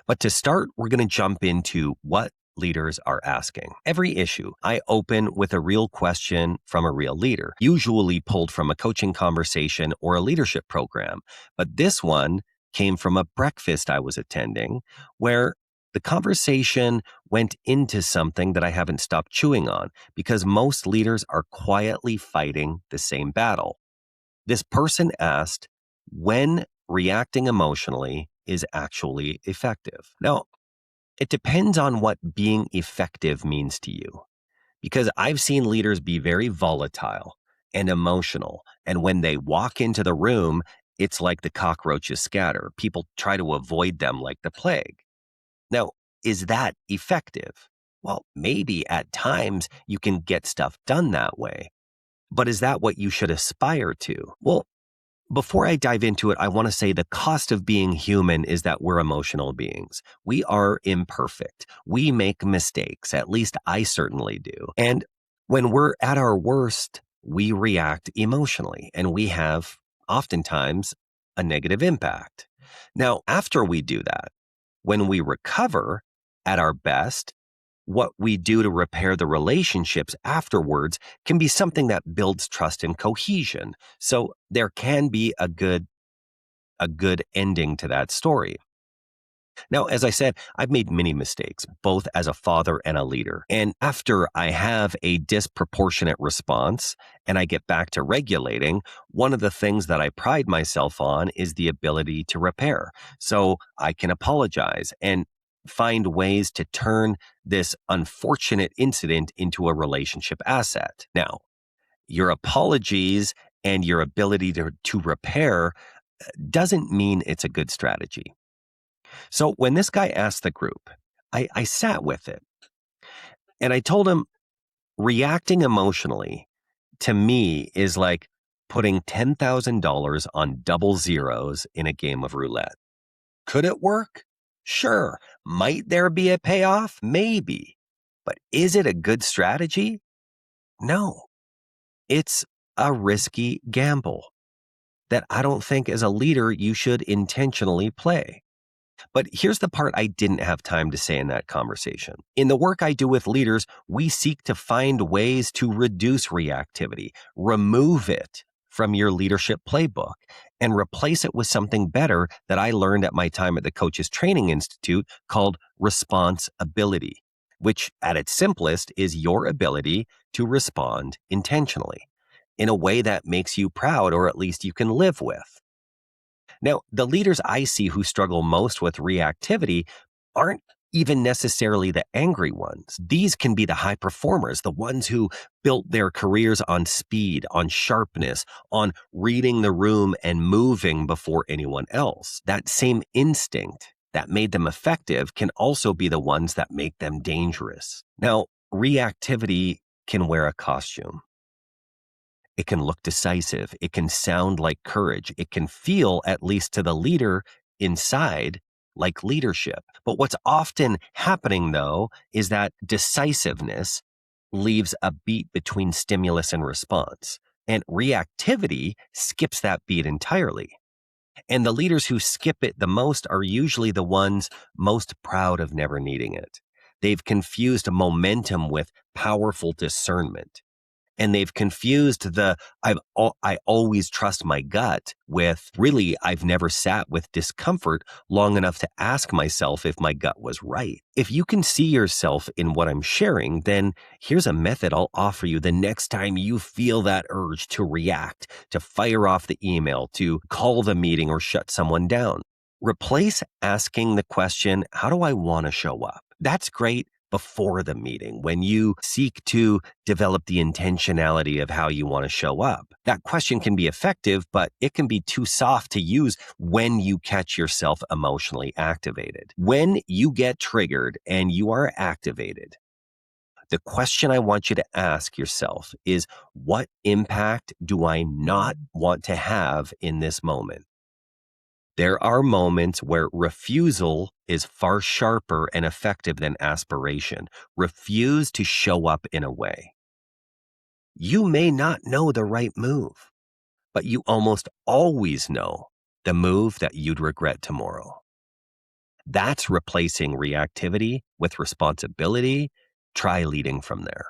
But to start, we're going to jump into what leaders are asking. Every issue, I open with a real question from a real leader, usually pulled from a coaching conversation or a leadership program. But this one came from a breakfast I was attending where the conversation went into something that I haven't stopped chewing on because most leaders are quietly fighting the same battle. This person asked when reacting emotionally is actually effective. Now, it depends on what being effective means to you, because I've seen leaders be very volatile and emotional. And when they walk into the room, it's like the cockroaches scatter. People try to avoid them like the plague. Now, is that effective? Well, maybe at times you can get stuff done that way. But is that what you should aspire to? Well, before I dive into it, I want to say the cost of being human is that we're emotional beings. We are imperfect. We make mistakes. At least I certainly do. And when we're at our worst, we react emotionally and we have oftentimes a negative impact. Now, after we do that, when we recover at our best, what we do to repair the relationships afterwards can be something that builds trust and cohesion. So there can be a good ending to that story. Now, as I said, I've made many mistakes, both as a father and a leader. And after I have a disproportionate response and I get back to regulating, one of the things that I pride myself on is the ability to repair. So I can apologize and find ways to turn this unfortunate incident into a relationship asset. Now, your apologies and your ability to repair doesn't mean it's a good strategy. So when this guy asked the group, I sat with it and I told him reacting emotionally to me is like putting $10,000 on double zeros in a game of roulette. Could it work? Sure. Might there be a payoff? Maybe. But is it a good strategy? No. It's a risky gamble that I don't think as a leader you should intentionally play. But here's the part I didn't have time to say in that conversation. In the work I do with leaders, we seek to find ways to reduce reactivity, remove it from your leadership playbook, and replace it with something better that I learned at my time at the Coaches Training Institute called responsibility, which at its simplest is your ability to respond intentionally in a way that makes you proud or at least you can live with. Now, the leaders I see who struggle most with reactivity aren't even necessarily the angry ones. These can be the high performers, the ones who built their careers on speed, on sharpness, on reading the room and moving before anyone else. That same instinct that made them effective can also be the ones that make them dangerous. Now, reactivity can wear a costume. It can look decisive. It can sound like courage. It can feel, at least to the leader inside, like leadership. But what's often happening, though, is that decisiveness leaves a beat between stimulus and response. And reactivity skips that beat entirely. And the leaders who skip it the most are usually the ones most proud of never needing it. They've confused momentum with powerful discernment. And they've confused I always trust my gut with really I've never sat with discomfort long enough to ask myself if my gut was right. If you can see yourself in what I'm sharing, then here's a method I'll offer you the next time you feel that urge to react, to fire off the email, to call the meeting or shut someone down. Replace asking the question, how do I want to show up? That's great before the meeting, when you seek to develop the intentionality of how you want to show up. That question can be effective, but it can be too soft to use when you catch yourself emotionally activated. When you get triggered and you are activated, the question I want you to ask yourself is, what impact do I not want to have in this moment? There are moments where refusal is far sharper and effective than aspiration. Refuse to show up in a way. You may not know the right move, but you almost always know the move that you'd regret tomorrow. That's replacing reactivity with responsibility. Try leading from there.